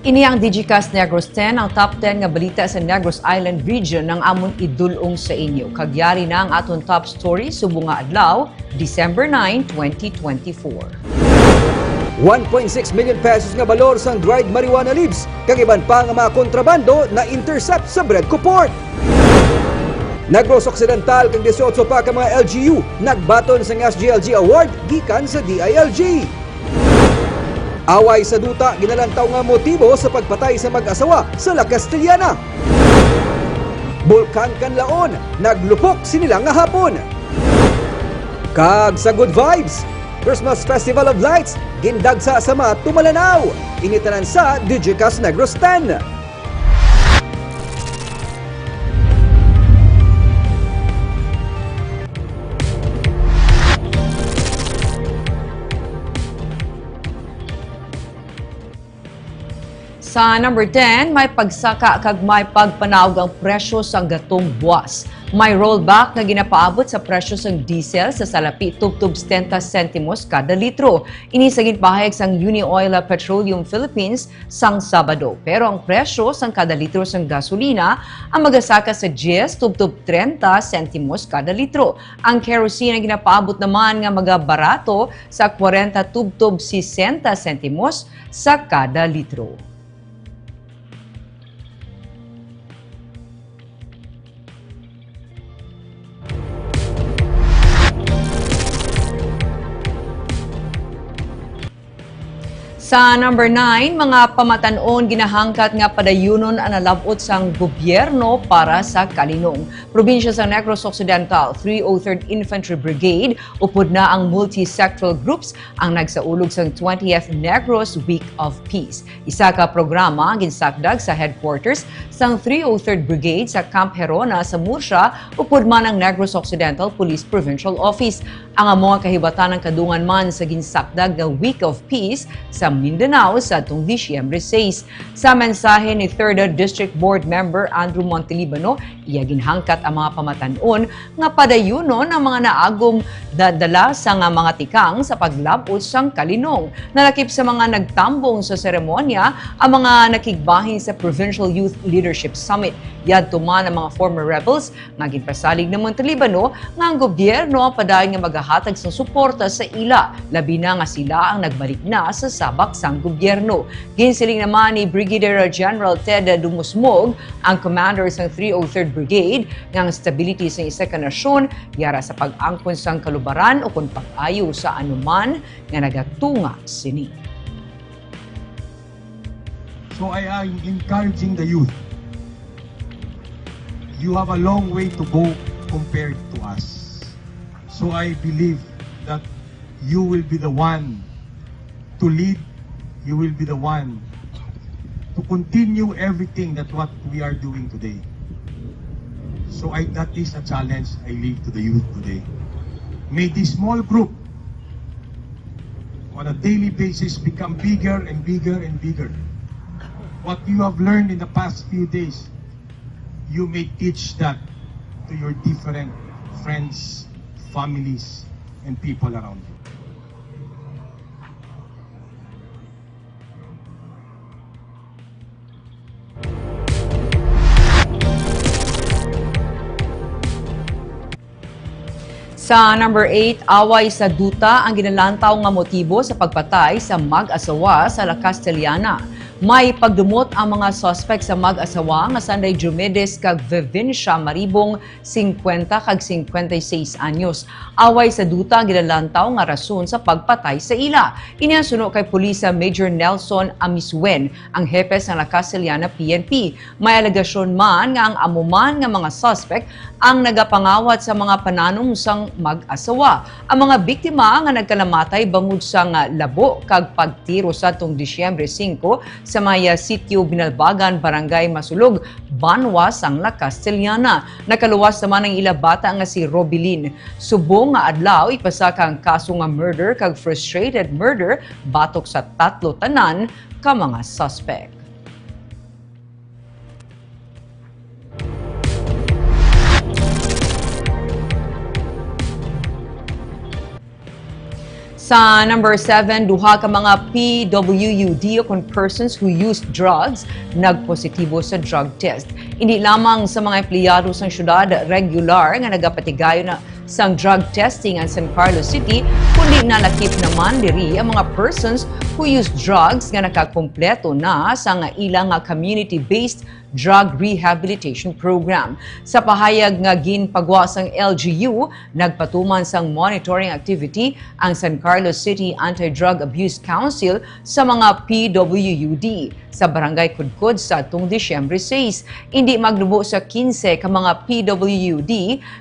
Ini ang Digicast Negros X, ang top 10 nga balita sa Negros Island region ng amon idulong sa inyo. Kagyari na ang aton top story subong nga adlaw, December 9, 2024. 1.6 million pesos nga balor sang dried marijuana leaves, kag iban pa nga mga kontrabando na intercept sa Bredco Port. Negros Occidental kag 18 pa ka mga LGU nagbaton sa SGLG Award gikan sa DILG. Away sa duta, ginalantaw nga motibo sa pagpatay sa mag-asawa sa La Castellana. Bulkan Kanlaon, naglupok sinilang nga hapon. Kag sa Good Vibes, Christmas Festival of Lights, gindagsa sa mga tumalanaw. Initanan sa Digicast Negros X. Sa number 10, may pagsaka kag may pagpanawag ang presyo sa gatong buwas. May rollback na ginapaabot sa presyo sang diesel sa salapi tubtub 70 sentimos kada litro. Ini sa ginpahayag sang Unioil Petroleum Philippines sang Sabado. Pero ang presyo sang kada litro sang gasolina ang magasaka sa 10 tubtub 30 sentimos kada litro. Ang kerosene ang ginapaabot naman nga magabarato sa 40 tubtub 60 sentimos sa kada litro. Sa number 9, mga pamatanon ginahangkat nga padayunon ang nalabot sang gobyerno para sa kalinong. Probinsya sa Negros Occidental, 303rd Infantry Brigade, upod na ang multi-sectoral groups ang nagsaulog sang 20th Negros Week of Peace. Isa ka programa ginsakdag sa headquarters sang 303rd Brigade sa Camp Herona sa Murcia, upod man ang Negros Occidental Police Provincial Office. Ang mga kahibatan ng kadungan man sa ginsakdag nga Week of Peace sa Mindanao sa atong Disyembre 6. Sa mensahe ni 3rd District Board Member Andrew Montelibano, iya ginhangkat ang mga pamatanon nga padayunon ang mga naagom dadala sa nga mga tikang sa paglabot sang kalinong. Nalakip sa mga nagtambong sa seremonya ang mga nakigbahin sa Provincial Youth Leadership Summit. Yadto man ang mga former rebels nga ginpasalig ng Montelibano nga ang gobyerno ang padayon nga magahatag sa suporta sa ila, labi na nga sila ang nagbalik na sa sabak sang gobyerno. Ginsiling naman ni Brigadier General Ted Dumusmog, ang commander sang 303rd Brigade, nga ang stability sa isa ka nasyon yara sa pag-angkon sang kalubaran o kung pag-ayo sa anuman nga nagatunga sini. So I am encouraging the youth. You have a long way to go compared to us. So I believe that you will be the one to lead. You will be the one to continue everything that what we are doing today. So that is a challenge I leave to the youth today. May this small group on a daily basis become bigger and bigger and bigger. What you have learned in the past few days, you may teach that to your different friends, families, and people around you. Sa number 8, away sa duta ang ginalantaw nga motibo sa pagpatay sa mag-asawa sa La Castellana. May pagdumot ang mga suspect sa mag-asawa nga Sunday Diomedes kag Vivencia Maribong 50 kag 56 anyos. Away sa duta ang ginalantaw nga rason sa pagpatay sa ila. Iniasuno kay Pulisa Major Nelson Amiswen, ang hepe sa La Castellana PNP. May alegasyon man nga ang amuman nga mga suspect ang nagapangawat sa mga pananong sang mag-asawa. Ang mga biktima nga nagkalamatay bangod sa nga labo kag pagtiro sa tong Disyembre 5 sa maya sitio Binalbagan, Barangay Masulog, Banwa, sang La Castellana. Nakaluwas naman ang ila bata nga si Robilin. Subong nga adlaw ipasaka ang kaso nga murder kag frustrated murder batok sa 3 tanan ka mga suspect. Sa number 7, duha ka mga PWUD o persons who used drugs nagpositibo sa drug test. Hindi lamang sa mga empleyado sa syudad regular nga nagapatigayo na sang drug testing ang San Carlos City, kundi nalakip naman diri ang mga persons who used drugs nga nakakompleto na sa nga ilang nga community-based drug rehabilitation program. Sa pahayag nga ginpagawa sang LGU, nagpatuman sang monitoring activity ang San Carlos City Anti-Drug Abuse Council sa mga PWUD sa Barangay Kudkod sa atong Disyembre 6. Hindi maglubo sa 15 ka mga PWUD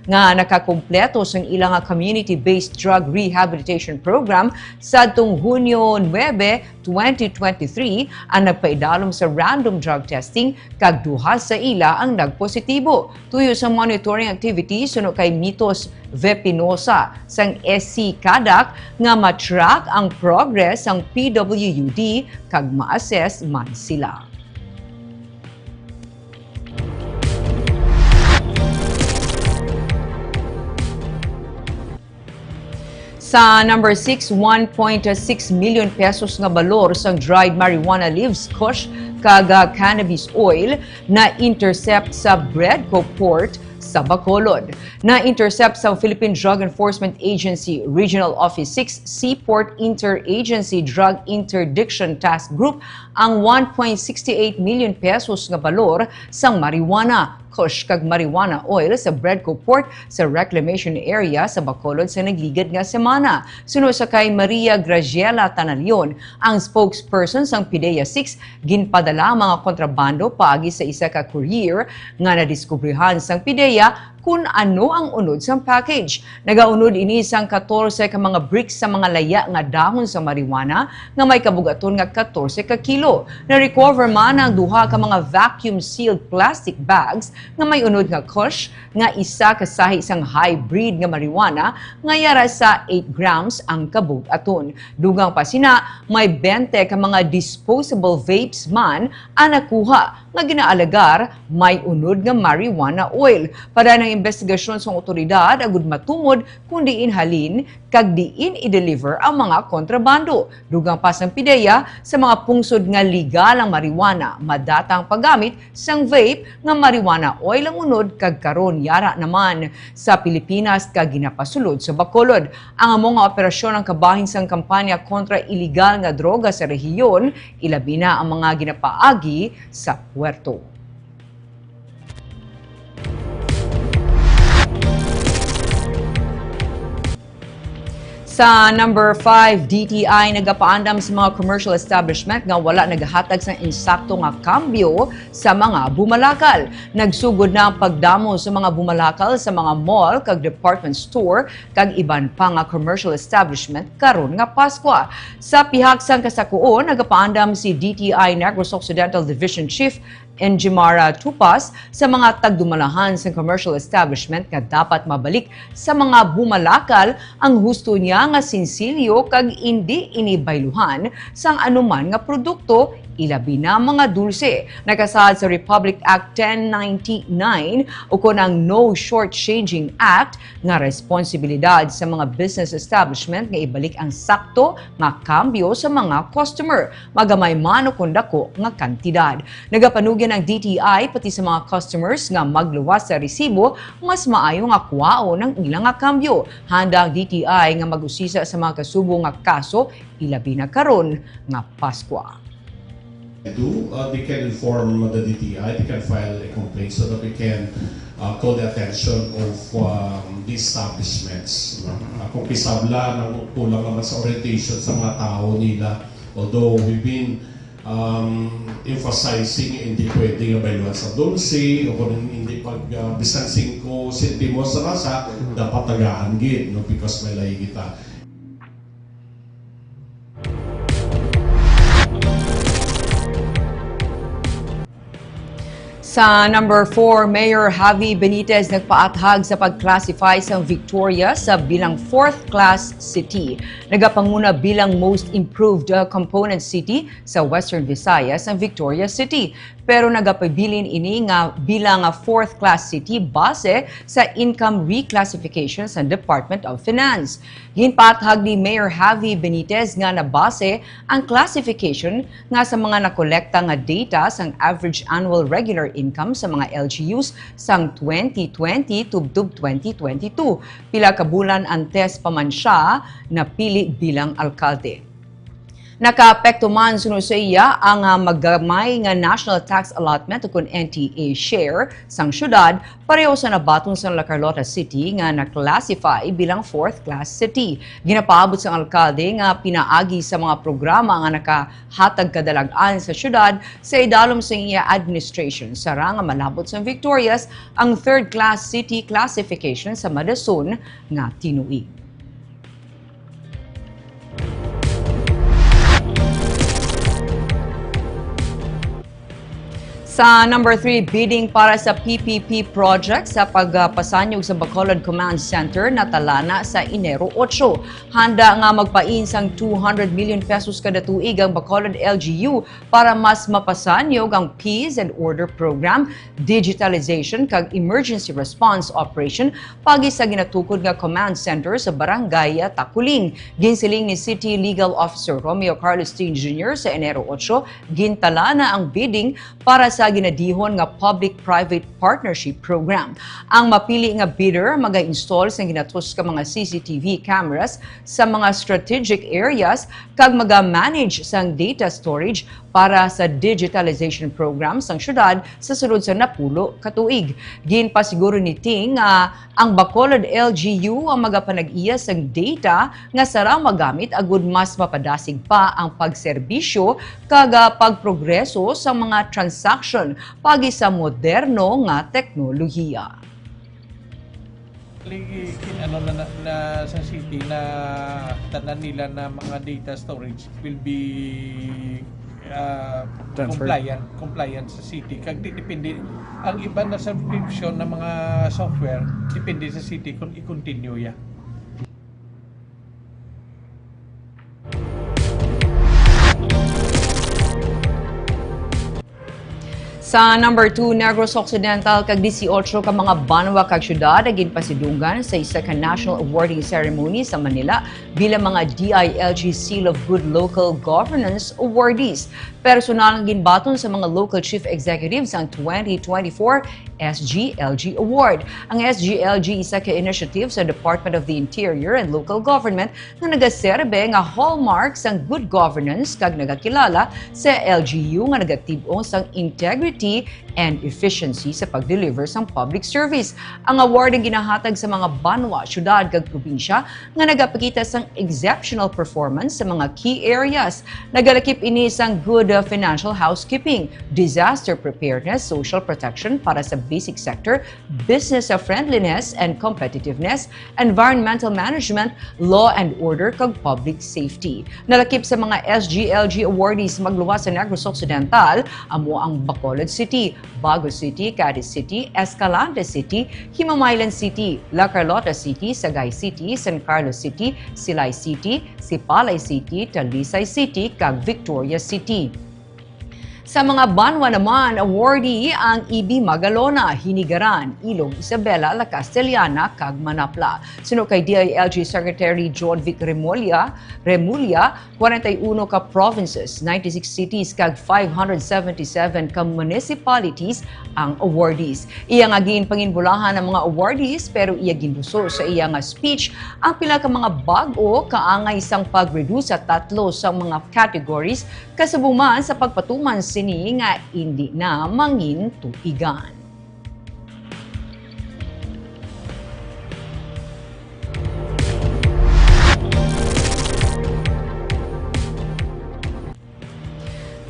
nga nakakompleto sa ilang community-based drug rehabilitation program sa atong Hunyo 9, 2023 ang nagpaidalom sa random drug testing kag duha sa ila ang nagpositibo. Tuyo sa monitoring activity suno kay Mitos Vepinosa sang SC Kadak nga matrack ang progress ang PWUD kag ma-assess man sila. Sa number 6, 1.6 million pesos nga balor sang dried marijuana leaves, kush kag cannabis oil na intercept sa Bredco Port sa Bacolod. Na-intercept sa Philippine Drug Enforcement Agency Regional Office 6 Seaport Interagency Drug Interdiction Task Group ang 1.68 million pesos nga balor sang marijuana, kush kag marijuana oil sa Bredco Port sa reclamation area sa Bacolod sa nagligad nga semana. Suno sa kay Maria Graciela Tanalion, ang spokesperson sang PIDEA 6, ginpadala mga kontrabando paagi sa isa ka courier nga nadiskubrihan sang PIDEA kung ano ang unod sa package. Nagaunod ini sang 14 ka mga bricks sa mga laya nga dahon sa marijuana nga may kabugaton nga 14 ka kilo. Na-recover man ang duha ka mga vacuum-sealed plastic bags nga may unod nga kush nga isa kasahi isang hybrid nga marijuana nga yara sa 8 grams ang kabugaton. Dugang pa sina, may 20 ka mga disposable vapes man ang nakuha nga ginaalagar may unod nga marijuana oil. Para ng investigasyon sa otoridad agud matumod kung diin halin kag diin i-deliver ang mga kontrabando. Dugang pa sang PIDEA sa mga pungsod nga legal ang marijuana, madatang paggamit sang vape nga marijuana oil ang unod kag karon yara naman sa Pilipinas kag ginapasulod sa Bacolod. Ang among nga operasyon ang kabahin sang kampanya kontra illegal nga droga sa rehiyon, ilabi na ang mga ginapaagi sa puerto. Sa number 5, DTI nagapaandam sa mga commercial establishment nga wala nagahatag sa insakto nga kambyo sa mga bumalakal. Nagsugod na ang pagdamo sa mga bumalakal sa mga mall kag department store kag iban pa nga commercial establishment karon nga Pasko. Sa pihak sang kasakuon nagapaandam si DTI Negros Occidental Division Chief Enjimara Tupas sa mga tagdumalahan sa commercial establishment nga dapat mabalik sa mga bumalakal ang husto niya nga sinsilyo kag hindi inibayluhan sang anuman nga produkto, ilabi na mga dulce. Nakasaad sa Republic Act 1099 o kon ang No Shortchanging Act nga responsibilidad sa mga business establishment nga ibalik ang sakto nga kambyo sa mga customer, magamay man o kon dako nga kantidad. Nagapanugyan ang DTI pati sa mga customers nga magluwas sa resibo, mas maayo nga kuwao ng ilang nga kambyo. Handa ang DTI nga mag-usisa sa mga kasubo nga kaso, ilabi na karon nga Pasko. They can inform the DTI, they can file a complaint so that we can call the attention of these establishments. Kung kisabla, kulang naman sa orientation sa mga tao nila. Although we've been emphasizing hindi pwedeng bayluhan sa dulce o kung hindi bisan 5 sentimos sa rasa, dapat tagaan gid, no? Because may lahi kita. Sa number 4, Mayor Javi Benitez nagpaathag sa pag-classify sa Victoria sa bilang 4th class city. Nagapanguna bilang most improved component city sa Western Visayas ang Victoria City. pero nagapabilin ini nga bilang fourth class city base sa income reclassification sa Department of Finance. Ginpaathag ni Mayor Javi Benitez nga na base ang classification nga sa mga nakolekta nga data sang average annual regular income sa mga LGUs sang 2020 tubtub 2022. Pila ka bulan antes pa man siya napili bilang alkalde. Nakaapekto man sunod sa iya ang maggamay nga national tax allotment o kun NTA share sang syudad pareho sa nabaton sa La Carlota City nga na-classify bilang fourth class city. Ginapaabot sa alkalde nga pinaagi sa mga programa nga nakahatag kadalag-an sa syudad sa idalom sa iya administration. Sara nga malabot sa Victorias ang third class city classification sa Madason nga tinuig. Sa number 3, bidding para sa PPP project sa pagpasanyog sa Bacolod Command Center na talana sa Enero 8. Handa nga magpain sang 200 million pesos kada tuig ang Bacolod LGU para mas mapasanyog ang Peace and Order Program, Digitalization kag Emergency Response Operation pagi sa ginatukod nga command center sa Barangay Takuling. Ginsiling ni City Legal Officer Romeo Carlos T. Jr. sa Enero 8, gintalana ang bidding para sa ginadihon nga public-private partnership program. Ang mapili nga bidder maga-install sa ginatus ka mga CCTV cameras sa mga strategic areas kag maga-manage sang data storage para sa digitalization program sang syudad sa sulod sa napulo katuig. Ginpasiguro ni Ting ang Bacolod LGU ang magapanag-iya sang data nga sarang magamit agud mas mapadasig pa ang pagserbisyo kag pagprogreso sa mga transaction pagi sa moderno nga teknolohiya. Ano na sa city na tanan nila na mga data storage will be compliant sa city. Kag depende ang iba na subscription ng mga software depende sa city kung i-continue ya. Sa number 2, Negros Occidental kag 18 ka mga banwa kag syudad agin pasidunggan sa isa ka national awarding ceremony sa Manila bilang mga DILG Seal of Good Local Governance awardees. Personal ang ginbaton sa mga local chief executives ang 2024 SGLG Award. Ang SGLG isa ka initiative sa Department of the Interior and Local Government na nagaserbe nga hallmarks ang good governance kag nagakilala sa LGU nga nagatib-ong sang integrity and efficiency sa pag-deliver sang public service. Ang award ang ginahatag sa mga banwa, syudad kag probinsya nga nagapakita sang exceptional performance sa mga key areas. Nagalakip ini sang good financial housekeeping, disaster preparedness, social protection para sa basic sector, business friendliness and competitiveness, environmental management, law and order kag public safety. Nalakip sa mga SGLG awardees magluwas sa Negros Occidental amo ang Bacolod City, Bago City, Cadiz City, Escalante City, Himamaylan City, La Carlota City, Sagay City, San Carlos City, Silay City, Sipalay City, Talisay City, kag Victoria City. Sa mga banwa naman, awardee ang EB Magalona, Hinigaran, Ilog Isabela, La Castellana, kag Manapla. Sino kay DILG Secretary John Vic Remulla, 41 ka provinces, 96 cities, kag 577 ka municipalities ang awardees. Iya nga ginpanginbulahan ng mga awardees pero iya ginbuso sa iya nga speech ang pila ka mga bag-o kaangay isang pag-reduce sa 3 sa mga categories kasubuman sa pagpatuman sini nga hindi na mangin tuigan.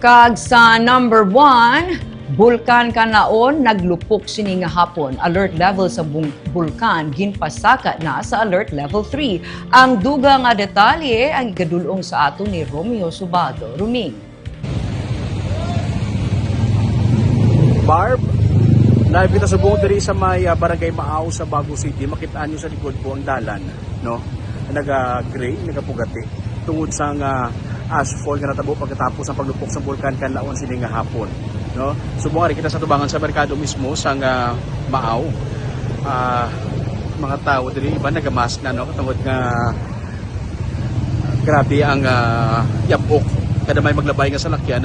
Kag sa number 1, bulkan kanaon naglupok sini nga hapon. Alert level sa bulkan ginpasaka na sa alert level 3. Ang duga nga detalye ang ikadulong sa ato ni Romeo Subado. Ruming. Barb, naibita sa buong diri sa may barangay Maaw sa Bago City. Makitaan nyo sa likod po ang dalan, no? Naga-gray, nagapugati. Tungod sa asphalt nga natabo pagkatapos ang paglupok sa bulkan kanlaon sini nga hapon. no? Subong kita sa tubangan sa merkado mismo sang Maaw. Mga tao diri iba nagamask na, no, katungod nga grabe ang yabok kada may maglabay nga salakyan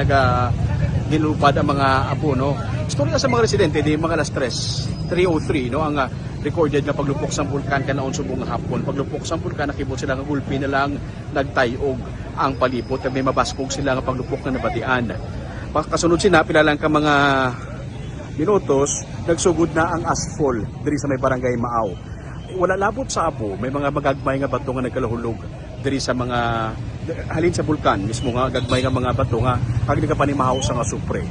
ginulupad ang mga apo, no. Istorya sa mga residente di mga alas 3:03, no, ang recorded na paglupok sa bulkan kanaon subong nga hapon. Paglupok sa bulkan nakibot sila nga gulpi na lang nagtayog ang palibot kag may mabaskog sila nga paglupok na nabatian. Pagkasunod sina pila lang ka mga minutos nagsugod na ang asphalt diri sa may barangay Maaw. Wala labot sa apo, may mga magagmay nga bato nga nagkalahulog diri sa mga halin sa bulkan mismo nga gagmay nga mga bato nga kag nagapanimahaw sa nga supre.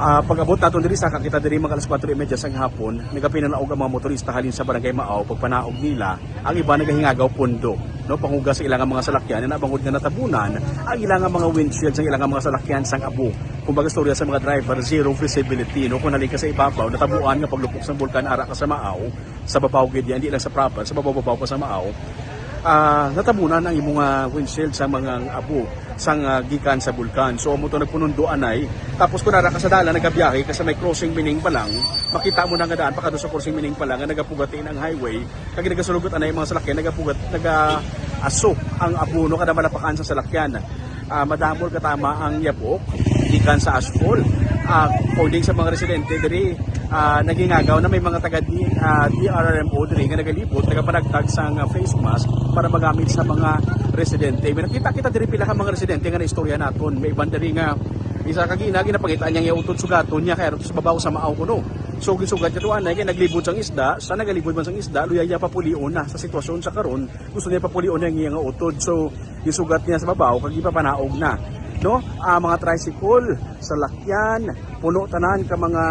Pag-abot naton diri sa kakita diri mga alas 4:30 sang hapon, nagapinanaog ang mga motorista halin sa barangay Maaw. Pagpanaog nila, ang iba nagahingagaw pondo, no, panguga sa ilang mga salakyan na nabangod nga natabunan ang ilang mga windshield sa ilang mga salakyan sang abo. Kumbaga storya sa mga driver, zero visibility, no, kung nalika sa ibabaw natabuan nga paglupok sa bulkan ara ka sa Maaw, sa babaw gid yan, di lang sa proper, sa babaw pa sa Maaw. Natabunan ang imong windshield sa mga abo sang gikan sa bulkan. So mo to nagpunundo anay, tapos kun ara ka sa dala nagabiyahe kasi may crossing mining pa lang, makita mo na nga daan pakadto sa crossing mining pa lang nga nagapugatin ang highway kag nagasulugot anay mga salakyan aso ang abo, no, kada malapakan sa salakyan. Madamol katama ang yabok gikan sa asphalt. According sa mga residente diri, nagingagaw na may mga taga DRRMO diri nga nagalibot nagapanagtag sang face mask para magamit sa mga residente. May nakita kita diri pila ka mga residente nga naistorya naton. May iban diri nga isa ka ginapagitaan niya utod sugaton niya kaya sa babaw sa Maaw kuno. So gisugat niya tuan kay naglibot sang isda, sa nagalibot man sang isda, luyaya papulion na sa sitwasyon sa karon, gusto niya papulion ang iyang utod. So gisugat niya sa babaw kag ipapanaog na, no. Mga tricycle, salakyan, puno tanan ka mga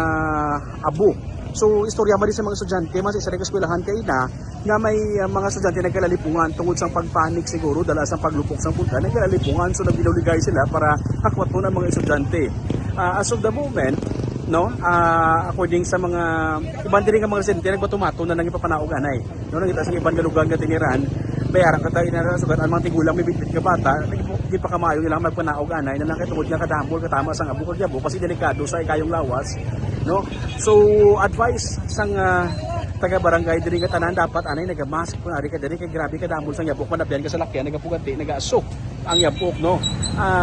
abo. So istorya man sa mga estudyante, mas isa rin eskwelahan kay na nga may mga estudyante nagkalalipungan tungod sa pagpanik siguro dala sa paglupok sa bulkan, nagkalalipungan, so nagbinuligay sila para hakwaton ang mga estudyante. As of the moment, no, according sa mga ibang diri nga mga residente nagpatumato na nang ipapanaog anay, no, nangita sa ibang lugar nga tiniran bayaran ka tayo na sugat ang mga tigulang may bitbit ka bata di pa kamayo nila magpanaog anay na nakitungod nga kadambol katama sang abo kag yabo kasi delikado sa ikayong lawas, no. So advice sang taga barangay diri nga tanan dapat anay nagamask kun ari ka diri kay grabe ka dambol sang yabok manabyan ka sa lakyan nagapugati nagaasok ang yabok, no.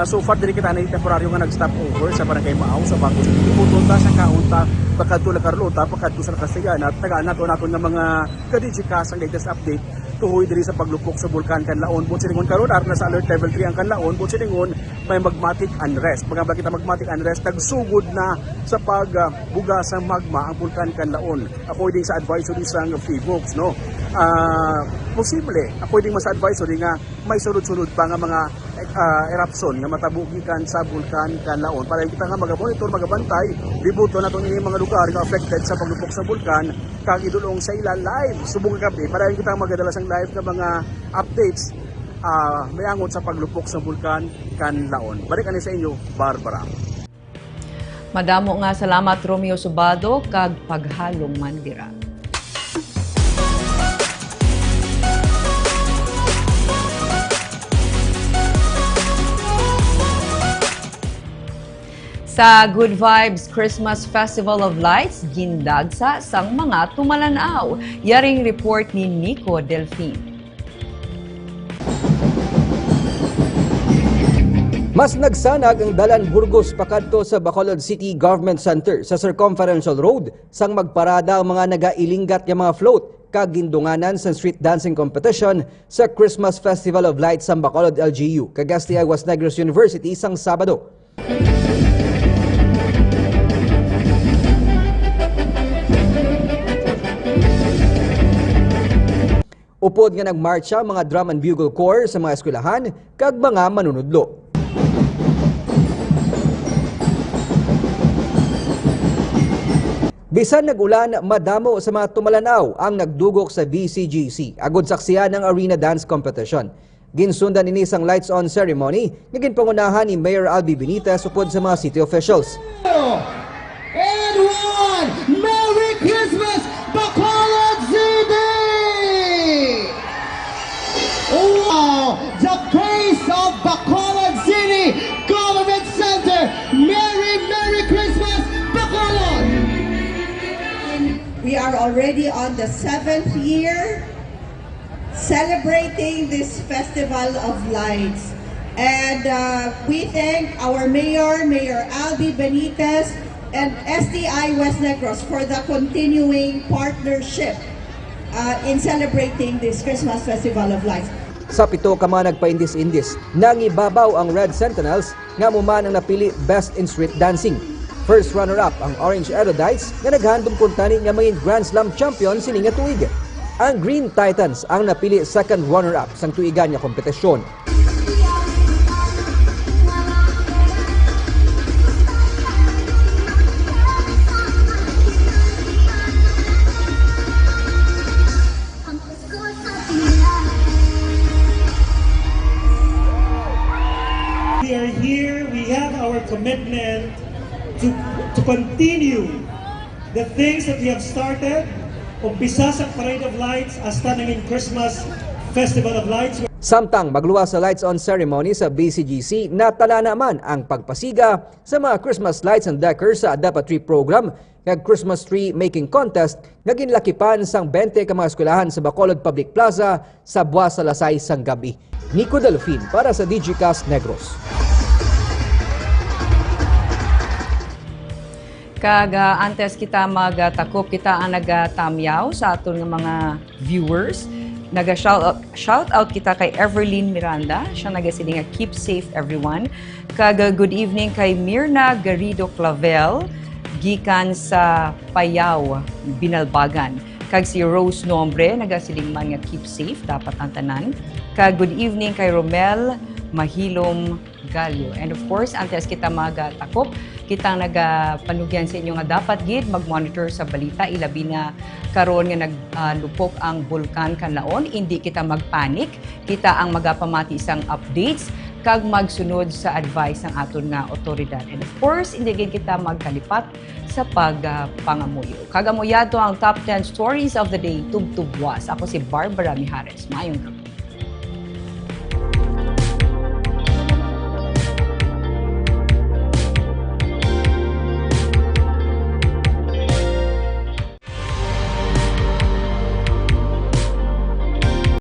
So far diri kita na temporaryo nga nag-stop over sa barangay Maaw sa Bago City. Pupunta sa kaunta pakadto la Carlota pakadto sa Castellana tagaan naton nga mga ka-Digicast ang latest update tuhoy diri sa paglupok sa bulkan Kanlaon. Butsiningon karon ar na sa alert level 3 ang Kanlaon. Butsiningon may magmatic unrest. Pagka kita magmatic unrest nagsugod na sa pagbuga sa magma ang bulkan Kanlaon according sa advisory sang PHIVOLCS, no. Posible according sa advisory nga may sunod-sunod pa nga mga eruption nga matabugikan sa bulkan Kanlaon. Para kita nga magabonitor magabantay libuto naton ini mga lugar nga affected sa paglupok sa bulkan kag idulong sa ila live subong gabi para kita magadala sang live nga mga updates may angot sa paglupok sa bulkan Kanlaon. Balik ani sa inyo, Barbara. Madamo nga salamat Romeo Subado kag paghalong mandira. Sa Good Vibes Christmas Festival of Lights, gindagsa sang mga tumalanaw. Yaring report ni Nico Delfin. Mas nagsanag ang dalan Burgos pakadto sa Bacolod City Government Center sa Circumferential Road sang magparada ang mga nagailinggat nga mga float kag gindunganan sa street dancing competition sa Christmas Festival of Lights sa Bacolod LGU kag Digicast Negros University sang Sabado. Upod nga nagmarcha mga drum and bugle corps sa mga eskwelahan kag mga manunudlo. Bisan nagulan, madamo sa mga tumalanaw ang nagdugok sa BCGC agod saksiyan ng arena dance competition. Ginsundan ini sang lights on ceremony nga ginpangunahan ni Mayor Albi Benitez upod sa mga city officials. And one, Merry Christmas, Bacolod City! Wow, the face of Bacolod City Government Center. Merry Christmas! already on the 7th year celebrating this Festival of Lights. And we thank our Mayor Albi Benitez, and STI West Negros for the continuing partnership in celebrating this Christmas Festival of Lights. Sa 7 ka mga nagpaindis-indis, nangibabaw ang Red Sentinels nga muman ang napili Best in Street Dancing. First runner-up ang Orange Erudites nga naghandom kuntani nga maging Grand Slam champion sining nga tuig. Ang Green Titans ang napili second runner-up sang tuigan nga kompetisyon. We are here, we have our commitment to continue the things that we have started. Umpisa sa Parade of Lights hasta naging Christmas Festival of Lights. Samtang magluwas sa lights on ceremony sa BCGC, natala naman ang pagpasiga sa mga Christmas lights and decors sa Adapa Tree Program kag Christmas Tree Making Contest nga ginlakipan sang 20 ka mga eskwelahan sa Bacolod Public Plaza sa buwas sa Lasay sang gabi. Nico Delfin para sa Digicast Negros. Kaga antes kita magtakop, kita ang nagatamyaw sa aton nga mga viewers. Shout out kita kay Everlyn Miranda, siya nagasiling nga keep safe everyone. Kaga good evening kay Mirna Garrido Clavel, gikan sa Payaw, Binalbagan. Kag si Rose Nombre, nagasiling man nga keep safe, dapat ang tanan. Kag good evening kay Romel Mahilom Gallo. And of course, antes kita magtakop, kita nagapanugyan sa inyo nga dapat gid mag-monitor sa balita, ilabi na karon nga naglupok ang bulkan kanlaon, hindi kita magpanik, kita ang magapamati sang updates kag magsunod sa advice ng aton nga otoridad. And of course, hindi gid kita magkalipat sa pagpangamuyo. Kagamuyato ang top 10 stories of the day, tubtubwas. Ako si Barbara Mijares. Mayong gabi.